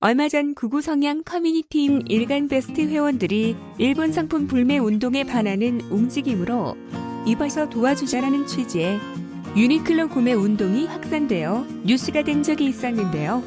얼마 전 구구 성향 커뮤니티인 일간베스트 회원들이 일본 상품 불매 운동에 반하는 움직임으로 입어서 도와주자라는 취지의 유니클로 구매 운동이 확산되어 뉴스가 된 적이 있었는데요.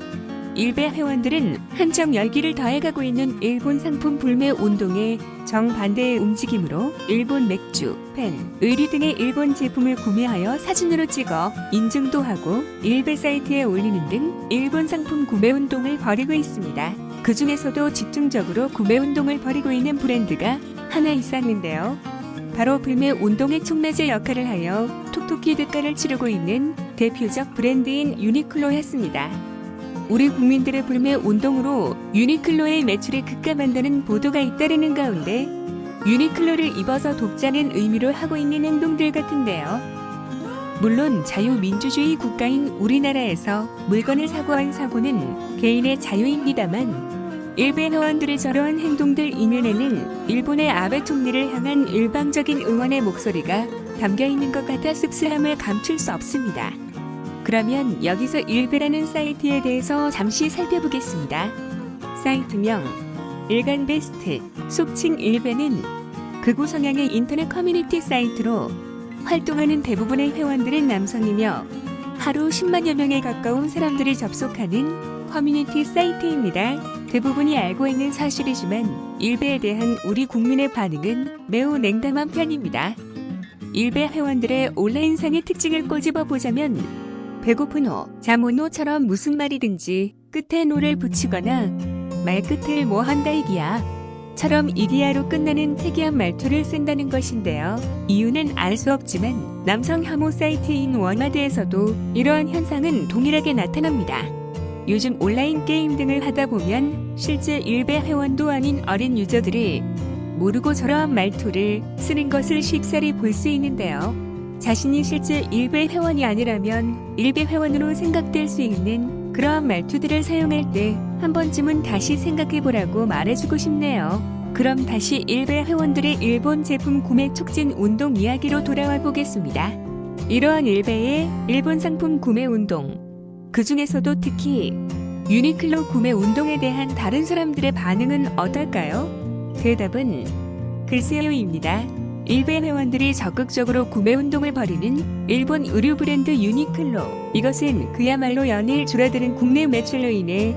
일베 회원들은 한참 열기를 더해가고 있는 일본 상품 불매 운동에 정반대의 움직임으로 일본 맥주, 펜, 의류 등의 일본 제품을 구매하여 사진으로 찍어 인증도 하고 일베 사이트에 올리는 등 일본 상품 구매 운동을 벌이고 있습니다. 그 중에서도 집중적으로 구매 운동을 벌이고 있는 브랜드가 하나 있었는데요. 바로 불매 운동의 촉매제 역할을 하여 톡톡히 대가를 치르고 있는 대표적 브랜드인 유니클로였습니다. 우리 국민들의 불매 운동으로 유니클로의 매출이 급감한다는 보도가 잇따르는 가운데 유니클로를 입어서 돕자는 의미로 하고 있는 행동들 같은데요. 물론 자유민주주의 국가인 우리나라에서 물건을 사고 한 사고는 개인의 자유입니다만 일베 회원들의 저러한 행동들 이면에는 일본의 아베 총리를 향한 일방적인 응원의 목소리가 담겨 있는 것 같아 씁쓸함을 감출 수 없습니다. 그러면 여기서 일베라는 사이트에 대해서 잠시 살펴보겠습니다. 사이트명 일간베스트, 속칭 일베는 극우 성향의 인터넷 커뮤니티 사이트로 활동하는 대부분의 회원들은 남성이며 하루 10만여 명에 가까운 사람들이 접속하는 커뮤니티 사이트입니다. 대부분이 알고 있는 사실이지만 일베에 대한 우리 국민의 반응은 매우 냉담한 편입니다. 일베 회원들의 온라인상의 특징을 꼬집어 보자면 배고픈 호, 잠 온 호처럼 무슨 말이든지 끝에 노를 붙이거나 말 끝을 뭐 한다 이기야 처럼 이기야로 끝나는 특이한 말투를 쓴다는 것인데요. 이유는 알 수 없지만 남성 혐오 사이트인 워마드에서도 이러한 현상은 동일하게 나타납니다. 요즘 온라인 게임 등을 하다 보면 실제 일베 회원도 아닌 어린 유저들이 모르고 저러한 말투를 쓰는 것을 쉽사리 볼 수 있는데요. 자신이 실제 일베 회원이 아니라면 일베 회원으로 생각될 수 있는 그러한 말투들을 사용할 때 한 번쯤은 다시 생각해보라고 말해주고 싶네요. 그럼 다시 일베 회원들의 일본 제품 구매 촉진 운동 이야기로 돌아와 보겠습니다. 이러한 일베의 일본 상품 구매 운동, 그 중에서도 특히 유니클로 구매 운동에 대한 다른 사람들의 반응은 어떨까요? 대답은 글쎄요입니다. 일베 회원들이 적극적으로 구매 운동을 벌이는 일본 의류 브랜드 유니클로. 이것은 그야말로 연일 줄어드는 국내 매출로 인해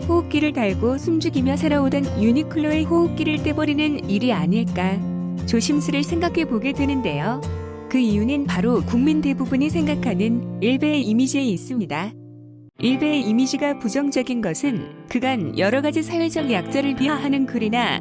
호흡기를 달고 숨죽이며 살아오던 유니클로의 호흡기를 떼버리는 일이 아닐까 조심스레 생각해 보게 되는데요. 그 이유는 바로 국민 대부분이 생각하는 일베의 이미지에 있습니다. 일베의 이미지가 부정적인 것은 그간 여러 가지 사회적 약자를 비하하는 글이나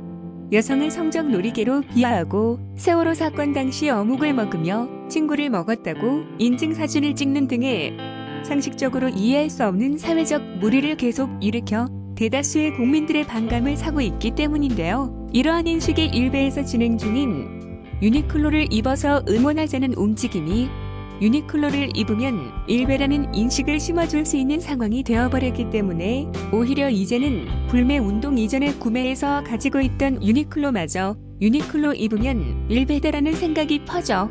여성을 성적 놀이개로 비하하고 세월호 사건 당시 어묵을 먹으며 친구를 먹었다고 인증사진을 찍는 등의 상식적으로 이해할 수 없는 사회적 무리를 계속 일으켜 대다수의 국민들의 반감을 사고 있기 때문인데요. 이러한 인식의 일베에서 진행 중인 유니클로를 입어서 응원하자는 움직임이 유니클로를 입으면 일베라는 인식을 심어줄 수 있는 상황이 되어버렸기 때문에 오히려 이제는 불매 운동 이전의 구매에서 가지고 있던 유니클로마저 유니클로 입으면 일베다라는 생각이 퍼져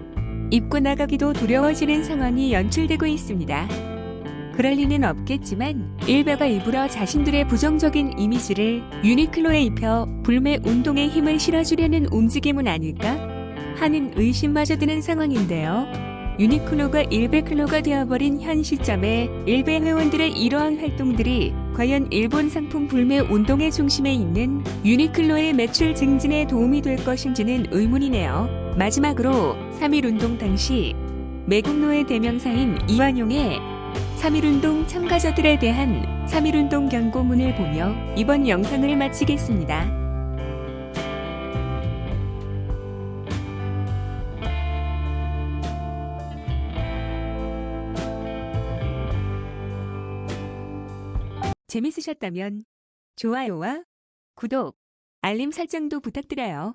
입고 나가기도 두려워지는 상황이 연출되고 있습니다. 그럴 리는 없겠지만 일베가 일부러 자신들의 부정적인 이미지를 유니클로에 입혀 불매 운동에 힘을 실어주려는 움직임은 아닐까 하는 의심마저 드는 상황인데요. 유니클로가 일베클로가 되어버린 현 시점에 일베 회원들의 이러한 활동들이 과연 일본 상품 불매 운동의 중심에 있는 유니클로의 매출 증진에 도움이 될 것인지는 의문이네요. 마지막으로 3.1운동 당시 매국노의 대명사인 이완용의 3.1운동 참가자들에 대한 3.1운동 경고문을 보며 이번 영상을 마치겠습니다. 재밌으셨다면 좋아요와 구독, 알림 설정도 부탁드려요.